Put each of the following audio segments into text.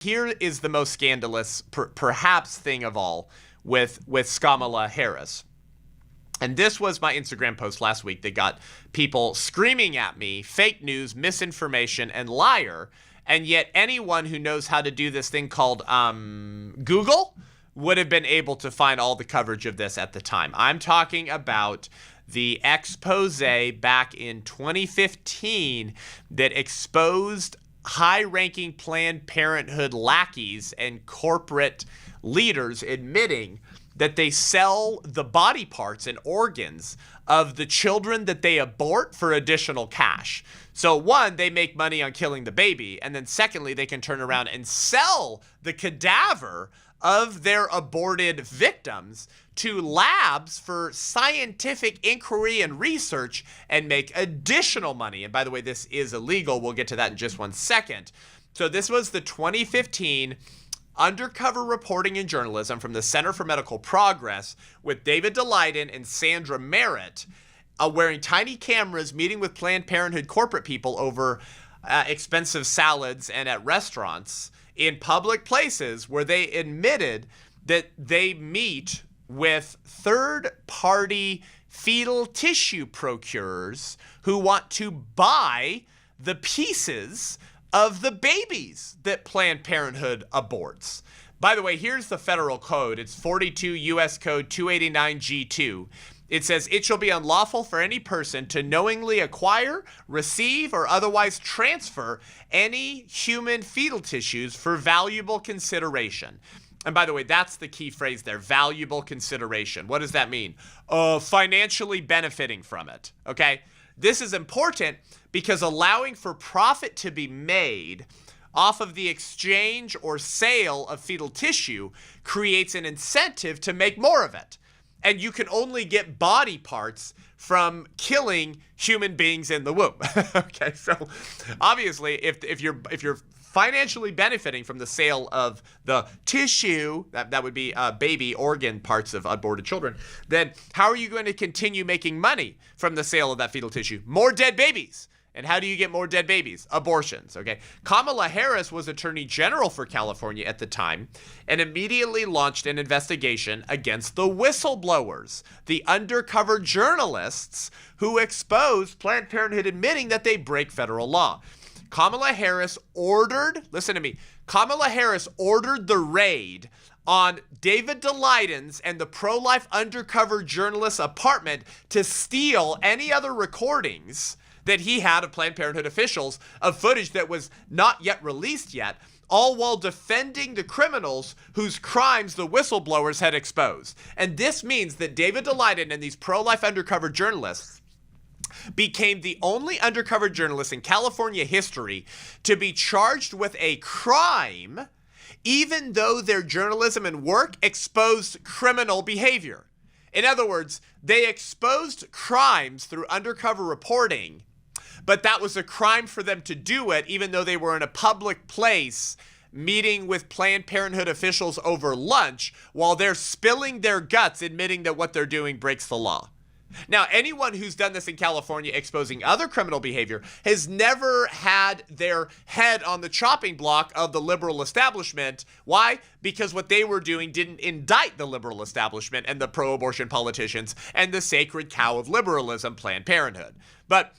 Here is the most scandalous, perhaps, thing of all with Kamala Harris. And this was my Instagram post last week that got people screaming at me, fake news, misinformation, and liar. And yet anyone who knows how to do this thing called Google would have been able to find all the coverage of this at the time. I'm talking about the expose back in 2015 that exposed high-ranking Planned Parenthood lackeys and corporate leaders admitting that they sell the body parts and organs of the children that they abort for additional cash. So one, they make money on killing the baby, and then secondly, they can turn around and sell the cadaver of their aborted victims to labs for scientific inquiry and research and make additional money. And by the way, this is illegal. We'll get to that in just 1 second. So this was the 2015 undercover reporting and journalism from the Center for Medical Progress with David Daleiden and Sandra Merritt wearing tiny cameras, meeting with Planned Parenthood corporate people over expensive salads and at restaurants in public places, where they admitted that they meet with third-party fetal tissue procurers who want to buy the pieces of the babies that Planned Parenthood aborts. By the way, here's the federal code. It's 42 U.S. Code 289G2. It says, it shall be unlawful for any person to knowingly acquire, receive, or otherwise transfer any human fetal tissues for valuable consideration. And by the way, that's the key phrase there, valuable consideration. What does that mean? Financially benefiting from it, okay? This is important because allowing for profit to be made off of the exchange or sale of fetal tissue creates an incentive to make more of it. And you can only get body parts from killing human beings in the womb. Okay, so obviously, if you're financially benefiting from the sale of the tissue, that would be baby organ parts of aborted children, then how are you going to continue making money from the sale of that fetal tissue? More dead babies. And how do you get more dead babies? Abortions, okay? Kamala Harris was Attorney General for California at the time and immediately launched an investigation against the whistleblowers, the undercover journalists who exposed Planned Parenthood, admitting that they break federal law. Kamala Harris ordered, listen to me, Kamala Harris ordered the raid on David Daleiden's and the pro-life undercover journalist's apartment to steal any other recordings that he had of Planned Parenthood officials of footage that was not yet released yet, all while defending the criminals whose crimes the whistleblowers had exposed. And this means that David Daleiden and these pro-life undercover journalists became the only undercover journalists in California history to be charged with a crime, even though their journalism and work exposed criminal behavior. In other words, they exposed crimes through undercover reporting, but that was a crime for them to do it, even though they were in a public place meeting with Planned Parenthood officials over lunch while they're spilling their guts, admitting that what they're doing breaks the law. Now, anyone who's done this in California exposing other criminal behavior has never had their head on the chopping block of the liberal establishment. Why? Because what they were doing didn't indict the liberal establishment and the pro-abortion politicians and the sacred cow of liberalism, Planned Parenthood. But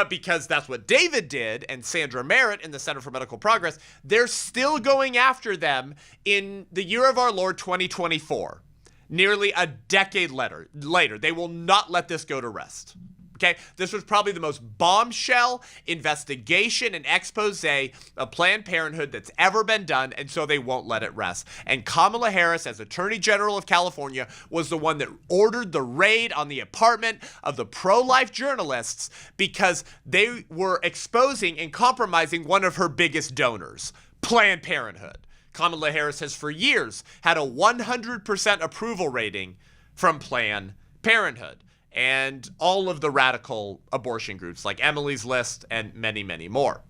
because that's what David did and Sandra Merritt in the Center for Medical Progress, they're still going after them in the year of our Lord 2024. Nearly a decade later, they will not let this go to rest. Okay, this was probably the most bombshell investigation and expose of Planned Parenthood that's ever been done, and so they won't let it rest. And Kamala Harris, as Attorney General of California, was the one that ordered the raid on the apartment of the pro-life journalists because they were exposing and compromising one of her biggest donors, Planned Parenthood. Kamala Harris has for years had a 100% approval rating from Planned Parenthood and all of the radical abortion groups like Emily's List and many, many more.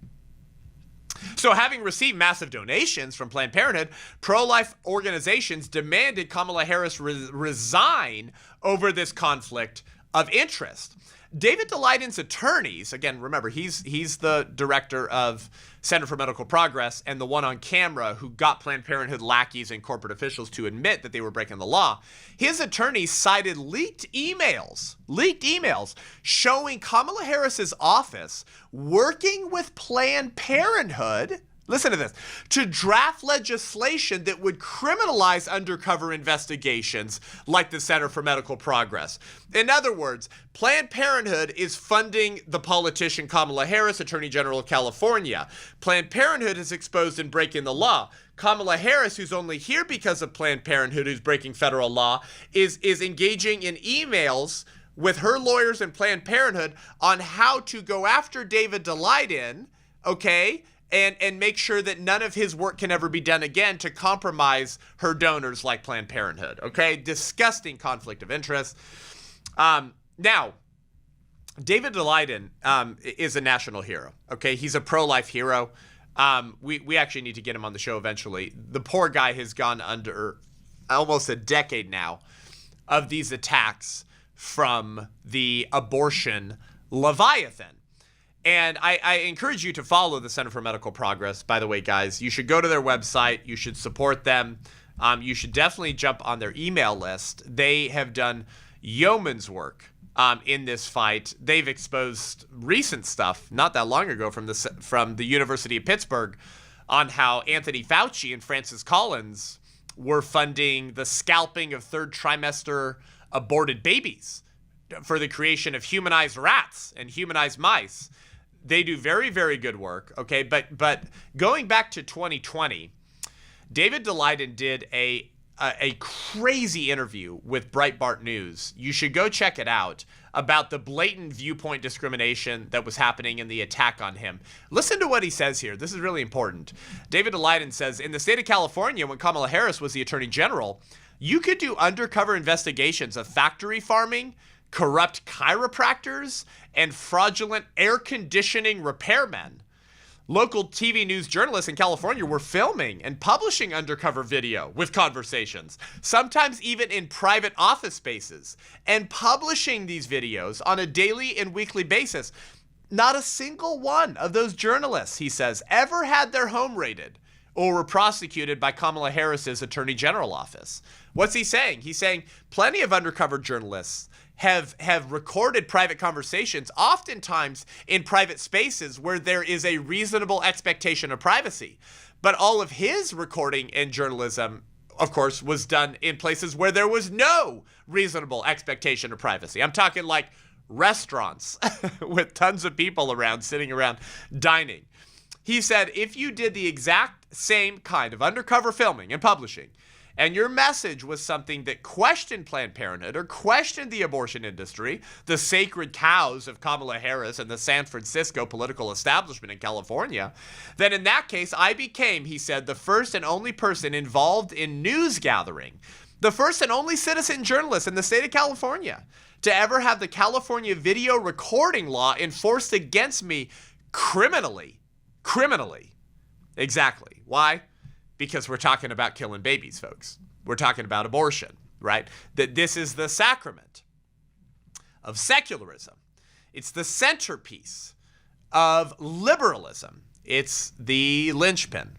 So having received massive donations from Planned Parenthood, pro-life organizations demanded Kamala Harris resign over this conflict of interest. David Daleiden's attorneys, again, remember, he's the director of Center for Medical Progress and the one on camera who got Planned Parenthood lackeys and corporate officials to admit that they were breaking the law. His attorneys cited leaked emails showing Kamala Harris's office working with Planned Parenthood, listen to this, to draft legislation that would criminalize undercover investigations like the Center for Medical Progress. In other words, Planned Parenthood is funding the politician Kamala Harris, Attorney General of California. Planned Parenthood is exposed in breaking the law. Kamala Harris, who's only here because of Planned Parenthood, who's breaking federal law, is engaging in emails with her lawyers and Planned Parenthood on how to go after David Daleiden, okay, and make sure that none of his work can ever be done again to compromise her donors like Planned Parenthood, okay? Disgusting conflict of interest. Now, David Daleiden is a national hero, okay? He's a pro-life hero. We actually need to get him on the show eventually. The poor guy has gone under almost a decade now of these attacks from the abortion Leviathan. And I encourage you to follow the Center for Medical Progress. By the way, guys, you should go to their website. You should support them. You should definitely jump on their email list. They have done yeoman's work in this fight. They've exposed recent stuff not that long ago from the University of Pittsburgh on how Anthony Fauci and Francis Collins were funding the scalping of third trimester aborted babies for the creation of humanized rats and humanized mice. They do very, very good work, okay? But going back to 2020, David Daleiden did a crazy interview with Breitbart News. You should go check it out, about the blatant viewpoint discrimination that was happening in the attack on him. Listen to what he says here. This is really important. David Daleiden says, in the state of California, when Kamala Harris was the Attorney General, you could do undercover investigations of factory farming, corrupt chiropractors, and fraudulent air conditioning repairmen. Local TV news journalists in California were filming and publishing undercover video with conversations, sometimes even in private office spaces, and publishing these videos on a daily and weekly basis. Not a single one of those journalists, he says, ever had their home raided or were prosecuted by Kamala Harris's Attorney General office. What's he saying? He's saying plenty of undercover journalists have recorded private conversations, oftentimes in private spaces where there is a reasonable expectation of privacy. But all of his recording and journalism, of course, was done in places where there was no reasonable expectation of privacy. I'm talking like restaurants with tons of people around, sitting around dining. He said, if you did the exact same kind of undercover filming and publishing, and your message was something that questioned Planned Parenthood or questioned the abortion industry, the sacred cows of Kamala Harris and the San Francisco political establishment in California, then in that case, I became, he said, the first and only person involved in news gathering, the first and only citizen journalist in the state of California to ever have the California video recording law enforced against me criminally. Criminally. Exactly. Why? Because we're talking about killing babies, folks. We're talking about abortion, right? That this is the sacrament of secularism. It's the centerpiece of liberalism. It's the linchpin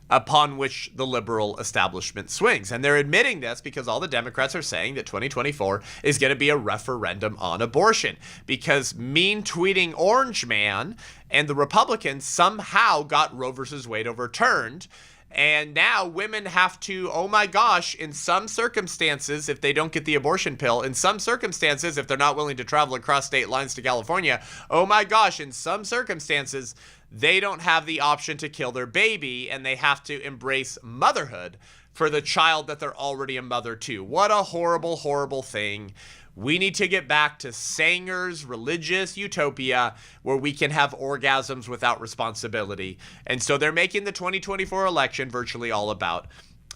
upon which the liberal establishment swings. And they're admitting this because all the Democrats are saying that 2024 is going to be a referendum on abortion because mean tweeting Orange Man and the Republicans somehow got Roe versus Wade overturned. And now women have to, oh my gosh, in some circumstances, if they don't get the abortion pill, in some circumstances, if they're not willing to travel across state lines to California, oh my gosh, in some circumstances, they don't have the option to kill their baby and they have to embrace motherhood for the child that they're already a mother to. What a horrible, horrible thing. We need to get back to Sanger's religious utopia where we can have orgasms without responsibility. And so they're making the 2024 election virtually all about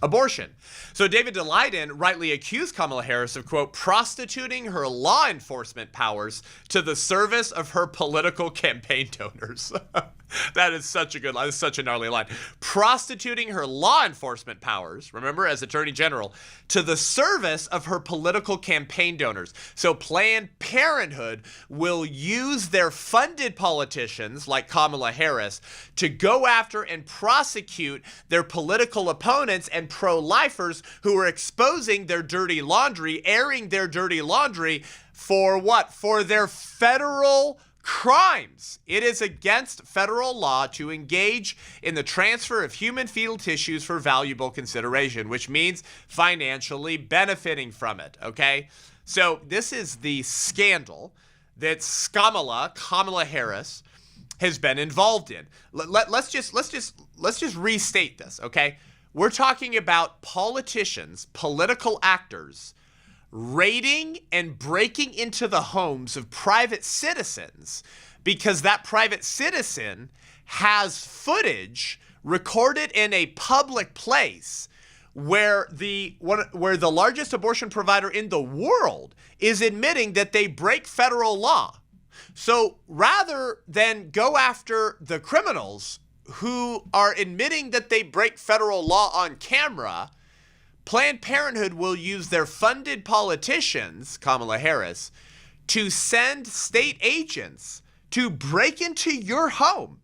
abortion. So David Daleiden rightly accused Kamala Harris of, quote, prostituting her law enforcement powers to the service of her political campaign donors. That is such a good line. That's such a gnarly line. Prostituting her law enforcement powers, remember, as Attorney General, to the service of her political campaign donors. So Planned Parenthood will use their funded politicians, like Kamala Harris, to go after and prosecute their political opponents and pro-lifers who are exposing their dirty laundry, airing their dirty laundry for what? For their federal crimes. It is against federal law to engage in the transfer of human fetal tissues for valuable consideration, which means financially benefiting from it, okay? So this is the scandal that Kamala Harris has been involved in. Let's just restate this, okay? We're talking about politicians, political actors, raiding and breaking into the homes of private citizens because that private citizen has footage recorded in a public place where the largest abortion provider in the world is admitting that they break federal law. So rather than go after the criminals who are admitting that they break federal law on camera, Planned Parenthood will use their funded politicians, Kamala Harris, to send state agents to break into your home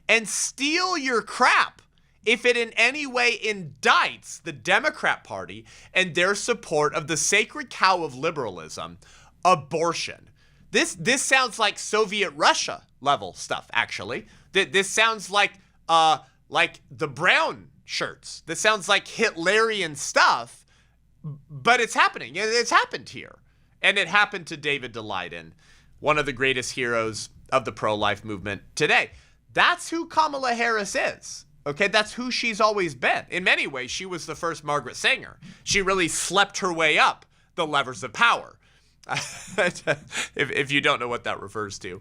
and steal your crap if it in any way indicts the Democrat Party and their support of the sacred cow of liberalism, abortion. This sounds like Soviet Russia level stuff, actually. This sounds like the brown shirts. This sounds like Hitlerian stuff, but it's happening. It's happened here. And it happened to David Daleiden, one of the greatest heroes of the pro-life movement today. That's who Kamala Harris is. Okay, that's who she's always been. In many ways, she was the first Margaret Sanger. She really slept her way up the levers of power. If you don't know what that refers to,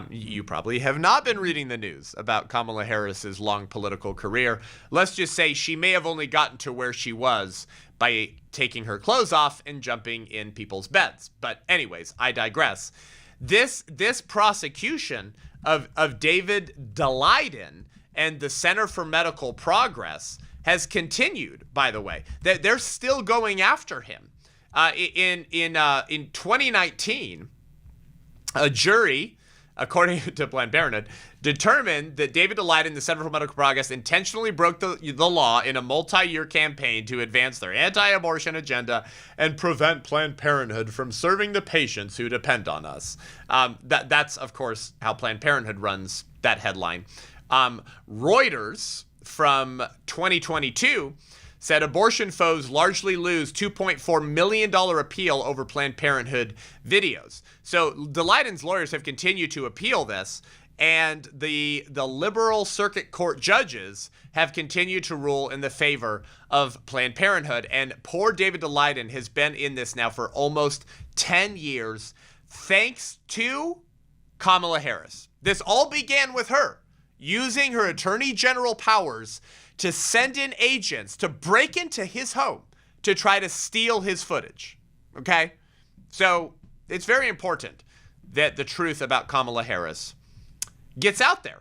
you probably have not been reading the news about Kamala Harris's long political career. Let's just say she may have only gotten to where she was by taking her clothes off and jumping in people's beds. But anyways, I digress. This prosecution of David Daleiden and the Center for Medical Progress has continued, by the way. They're still going after him. In 2019, a jury, according to Planned Parenthood, determined that David Daleiden and the Center for Medical Progress intentionally broke the law in a multi-year campaign to advance their anti-abortion agenda and prevent Planned Parenthood from serving the patients who depend on us. That's, of course, how Planned Parenthood runs that headline. Reuters from 2022 said abortion foes largely lose $2.4 million appeal over Planned Parenthood videos. So Daleiden's lawyers have continued to appeal this, and the liberal circuit court judges have continued to rule in the favor of Planned Parenthood. And poor David Daleiden has been in this now for almost 10 years, thanks to Kamala Harris. This all began with her using her attorney general powers to send in agents to break into his home to try to steal his footage, okay? So it's very important that the truth about Kamala Harris gets out there.